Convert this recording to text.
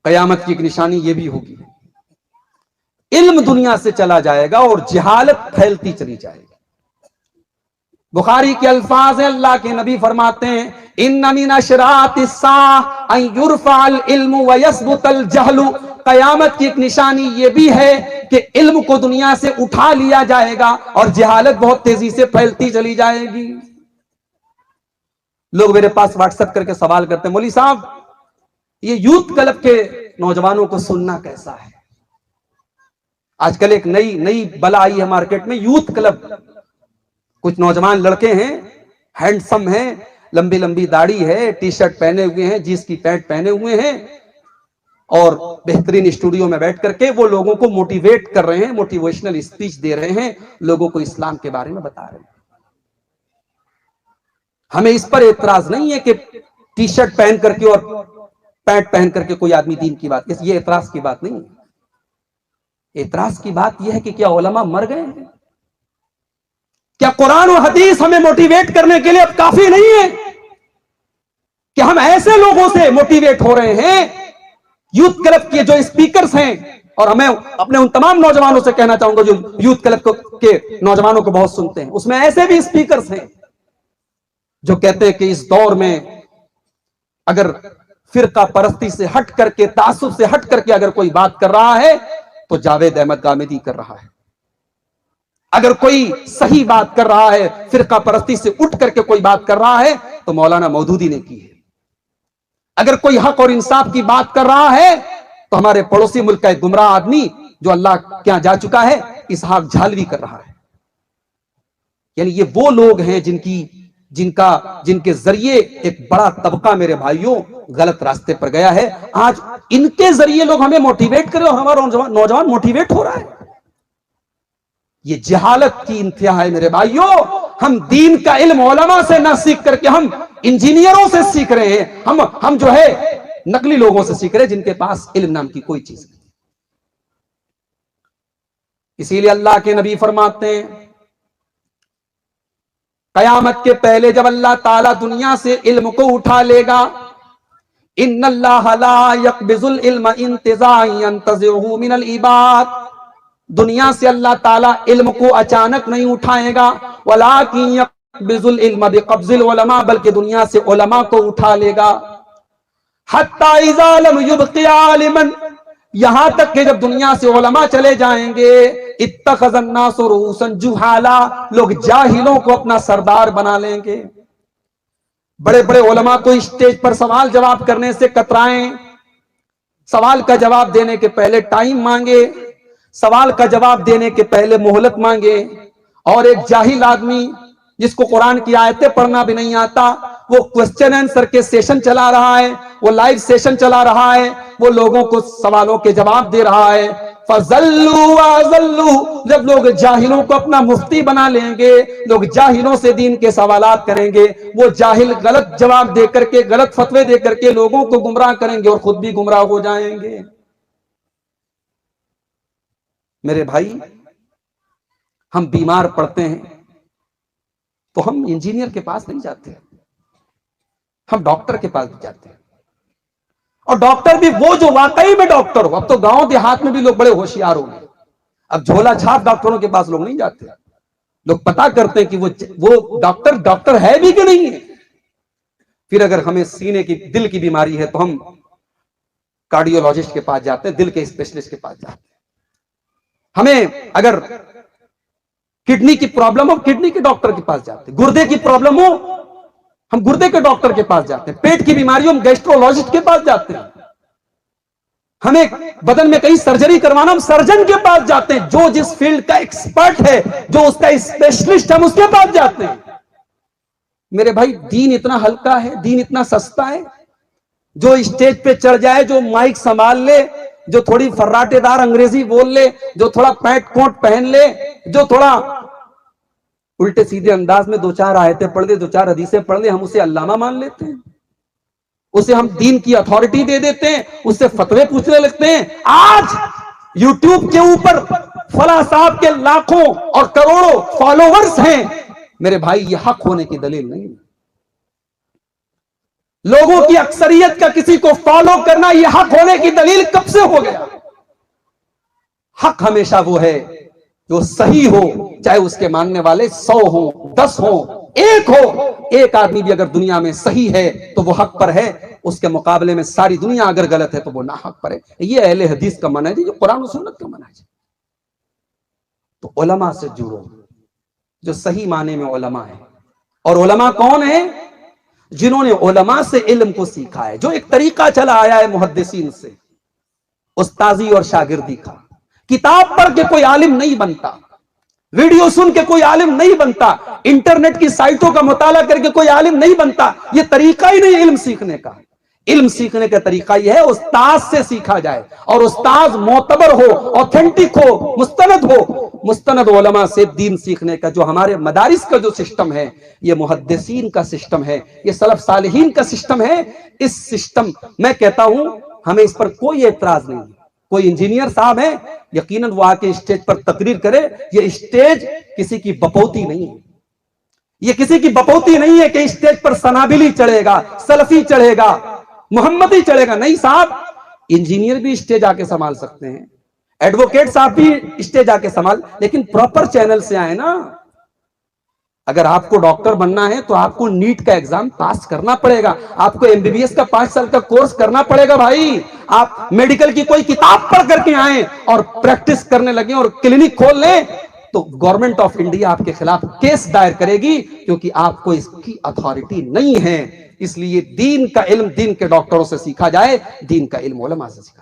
कयामत की एक निशानी यह भी होगी, इल्म दुनिया से चला जाएगा और जहालत फैलती चली जाएगी। बुखारी के अल्फाज हैं, अल्लाह के नबी फरमाते हैं इन्ना मिन अशरातिस्साअ अन युरफअल इल्मु व यसबुतल जहलु। कयामत की एक निशानी यह भी है कि इल्म को दुनिया से उठा लिया जाएगा और जहालत बहुत तेजी से फैलती चली जाएगी। लोग मेरे पास व्हाट्सएप करके सवाल करते हैं, मौलवी साहब ये यूथ क्लब के नौजवानों को सुनना कैसा है? आजकल एक नई बला आई है मार्केट में, यूथ क्लब। कुछ नौजवान लड़के हैं, हैंडसम हैं, लंबी लंबी दाढ़ी है, टी शर्ट पहने हुए हैं, जींस की पैंट पहने हुए हैं और बेहतरीन स्टूडियो में बैठ करके वो लोगों को मोटिवेट कर रहे हैं, मोटिवेशनल स्पीच दे रहे हैं, लोगों को इस्लाम के बारे में बता रहे हैं। हमें इस पर एतराज नहीं है कि टी शर्ट पहन करके और पैंट पहन करके कोई आदमी दीन की बात, ये एतराज की बात नहीं है। एतराज की बात यह है कि क्या उलमा मर गए हैं? क्या कुरान और हदीस हमें मोटिवेट करने के लिए अब काफी नहीं है कि हम ऐसे लोगों से मोटिवेट हो रहे हैं, यूथ क्लब के जो स्पीकर्स हैं? और हमें अपने उन तमाम नौजवानों से कहना चाहूंगा जो यूथ क्लब के नौजवानों को बहुत सुनते हैं, उसमें ऐसे भी स्पीकर्स हैं जो कहते हैं कि इस दौर में अगर फिरका परस्ती से हट करके, तासुब से हट करके अगर कोई बात कर रहा है तो जावेद अहमद गामेदी कर रहा है। अगर कोई सही बात कर रहा है, फिरका परस्ती से उठ करके कोई बात कर रहा है तो मौलाना मौदूदी ने की है। अगर कोई हक और इंसाफ की बात कर रहा है तो हमारे पड़ोसी मुल्क का एक गुमराह आदमी जो अल्लाह के यहां जा चुका है, इसहाक झालवी कर रहा है। यानी ये वो लोग हैं जिनके जरिए एक बड़ा तबका मेरे भाइयों गलत रास्ते पर गया है। आज इनके जरिए लोग हमें मोटिवेट करें और हमारा नौजवान मोटिवेट हो रहा है। ये जहालत की इंतहा है मेरे भाइयों। हम दीन का इल्म उलमा से ना सीख करके हम इंजीनियरों से सीख रहे हैं, हम जो है नकली लोगों से सीख रहे हैं जिनके पास इल्म नाम की कोई चीज नहीं। इसीलिए अल्लाह के नबी फरमाते हैं कयामत के पहले जब अल्लाह ताला दुनिया से इल्म को उठा लेगा, इन्नल्लाह ला यक़बिज़ुल इल्म इंतिज़ाअन यंतज़िउहु मिनल इबाद। दुनिया से अल्लाह ताला इल्म को अचानक नहीं उठाएगा, वलाकिन यक़बिज़ुल इल्म बिक़ब्ज़िल उलमा, बल्कि दुनिया से उलमा को उठा लेगा। हत्ता इज़ा लम युबक़ि आलिमन, यहां तक कि जब दुनिया से उलमा चले जाएंगे, इत्तख़ज़न नासु रुऊसन जुहाला, लोग जाहिलों को अपना सरदार बना लेंगे। बड़े बड़े उलमा को स्टेज पर सवाल जवाब करने से कतराएं, सवाल का जवाब देने के पहले टाइम मांगे, सवाल का जवाब देने के पहले मोहलत मांगे। और एक जाहिल आदमी जिसको कुरान की आयतें पढ़ना भी नहीं आता, वो क्वेश्चन आंसर के सेशन चला रहा है, वो लाइव सेशन चला रहा है, वो लोगों को सवालों के जवाब दे रहा है। फज़ल्लू वज़ल्लू, जब लोग जाहिलों को अपना मुफ्ती बना लेंगे, लोग जाहिलों से दीन के सवालात करेंगे, वो जाहिल गलत जवाब दे करके, गलत फतवे दे करके लोगों को गुमराह करेंगे और खुद भी गुमराह हो जाएंगे। मेरे भाई, हम बीमार पड़ते हैं तो हम इंजीनियर के पास नहीं जाते, हम डॉक्टर के पास भी जाते हैं। और डॉक्टर भी वो जो वाकई में डॉक्टर हो। अब तो गांव देहात में भी लोग बड़े होशियार हो गए, अब झोला छाप डॉक्टरों के पास लोग नहीं जाते, लोग पता करते हैं कि वो डॉक्टर है भी कि नहीं है। फिर अगर हमें सीने की, दिल की बीमारी है तो हम कार्डियोलॉजिस्ट के पास जाते हैं, दिल के स्पेशलिस्ट के पास जाते हैं। हमें अगर किडनी की प्रॉब्लम हो, किडनी के डॉक्टर के पास जाते हैं। गुर्दे की प्रॉब्लम हो, हम गुर्दे के डॉक्टर के पास जाते हैं। पेट की बीमारी हो, हम गैस्ट्रोलॉजिस्ट के पास जाते हैं। हमें बदन में कहीं सर्जरी करवाना, हम सर्जन के पास जाते हैं। जो जिस फील्ड का एक्सपर्ट है, जो उसका स्पेशलिस्ट, हम उसके पास जाते हैं। मेरे भाई, दीन इतना हल्का है, दीन इतना सस्ता है। जो स्टेज पे चढ़ जाए, जो माइक संभाल ले, जो थोड़ी फर्राटेदार अंग्रेजी बोल ले, जो थोड़ा पैंट कोट पहन ले, जो थोड़ा उल्टे सीधे अंदाज में दो चार आयतें पढ़ ले, दो चार हदीसें पढ़ ले, हम उसे अल्लामा मान लेते हैं, उसे हम दीन की अथॉरिटी दे देते हैं, उससे फतवे पूछने लगते हैं। आज यूट्यूब के ऊपर फला साहब के लाखों और करोड़ों फॉलोवर्स हैं। मेरे भाई, ये हक होने की दलील नहीं है। लोगों की अक्सरियत का किसी को फॉलो करना यह हक होने की दलील कब से हो गया? हक हमेशा वो है जो सही हो, चाहे उसके मानने वाले 100 हो, 10 हो, 1 हो। एक आदमी भी अगर दुनिया में सही है तो वो हक पर है, उसके मुकाबले में सारी दुनिया अगर गलत है तो वो ना हक पर है। ये अहले हदीस का मनहज है, जो कुरान और सुन्नत का मनहज है। तो उलमा से जुड़ो, जो सही माने में उलमा है। और उलमा कौन है? जिन्होंने उलमा से इल्म को सीखा है। जो एक तरीका चला आया है मुहद्दिसीन से, उस्ताजी और शागिर्दी का। किताब पढ़ के कोई आलिम नहीं बनता, वीडियो सुन के कोई आलिम नहीं बनता, इंटरनेट की साइटों का मुताला करके कोई आलिम नहीं बनता। यह तरीका ही नहीं इल्म सीखने का। इल्म सीखने का तरीका यह है उस्ताद से सीखा जाए, और उस्ताद मोतबर हो, ऑथेंटिक हो, मुस्तनद हो। मुस्तनद उलमा से दीन सीखने का जो हमारे मदारिस का जो सिस्टम है, यह मुहद्दिसीन का सिस्टम है, यह सलफ सालिहीन का सिस्टम है। इस सिस्टम, मैं कहता हूं, हमें इस पर कोई एतराज नहीं है। कोई इंजीनियर साहब है, यकीनन वो आके स्टेज पर तकरीर करे। ये स्टेज किसी की बपौती नहीं है, ये किसी की बपौती नहीं है कि स्टेज पर सनाबिली चढ़ेगा, सलफी चढ़ेगा, मोहम्मदी चढ़ेगा। नहीं साहब, इंजीनियर भी स्टेज आके संभाल सकते हैं, एडवोकेट साहब भी स्टेज आके संभाल, लेकिन प्रॉपर चैनल से आए ना। अगर आपको डॉक्टर बनना है तो आपको नीट का एग्जाम पास करना पड़ेगा, आपको एमबीबीएस का 5 साल का कोर्स करना पड़ेगा भाई। आप मेडिकल की कोई किताब पढ़ करके आए और प्रैक्टिस करने लगे और क्लिनिक खोल लें तो गवर्नमेंट ऑफ इंडिया आपके खिलाफ केस दायर करेगी, क्योंकि आपको इसकी अथॉरिटी नहीं है। इसलिए दीन का इल्म दीन के डॉक्टरों से सीखा जाए, दीन का इल्म उलमा से सीखा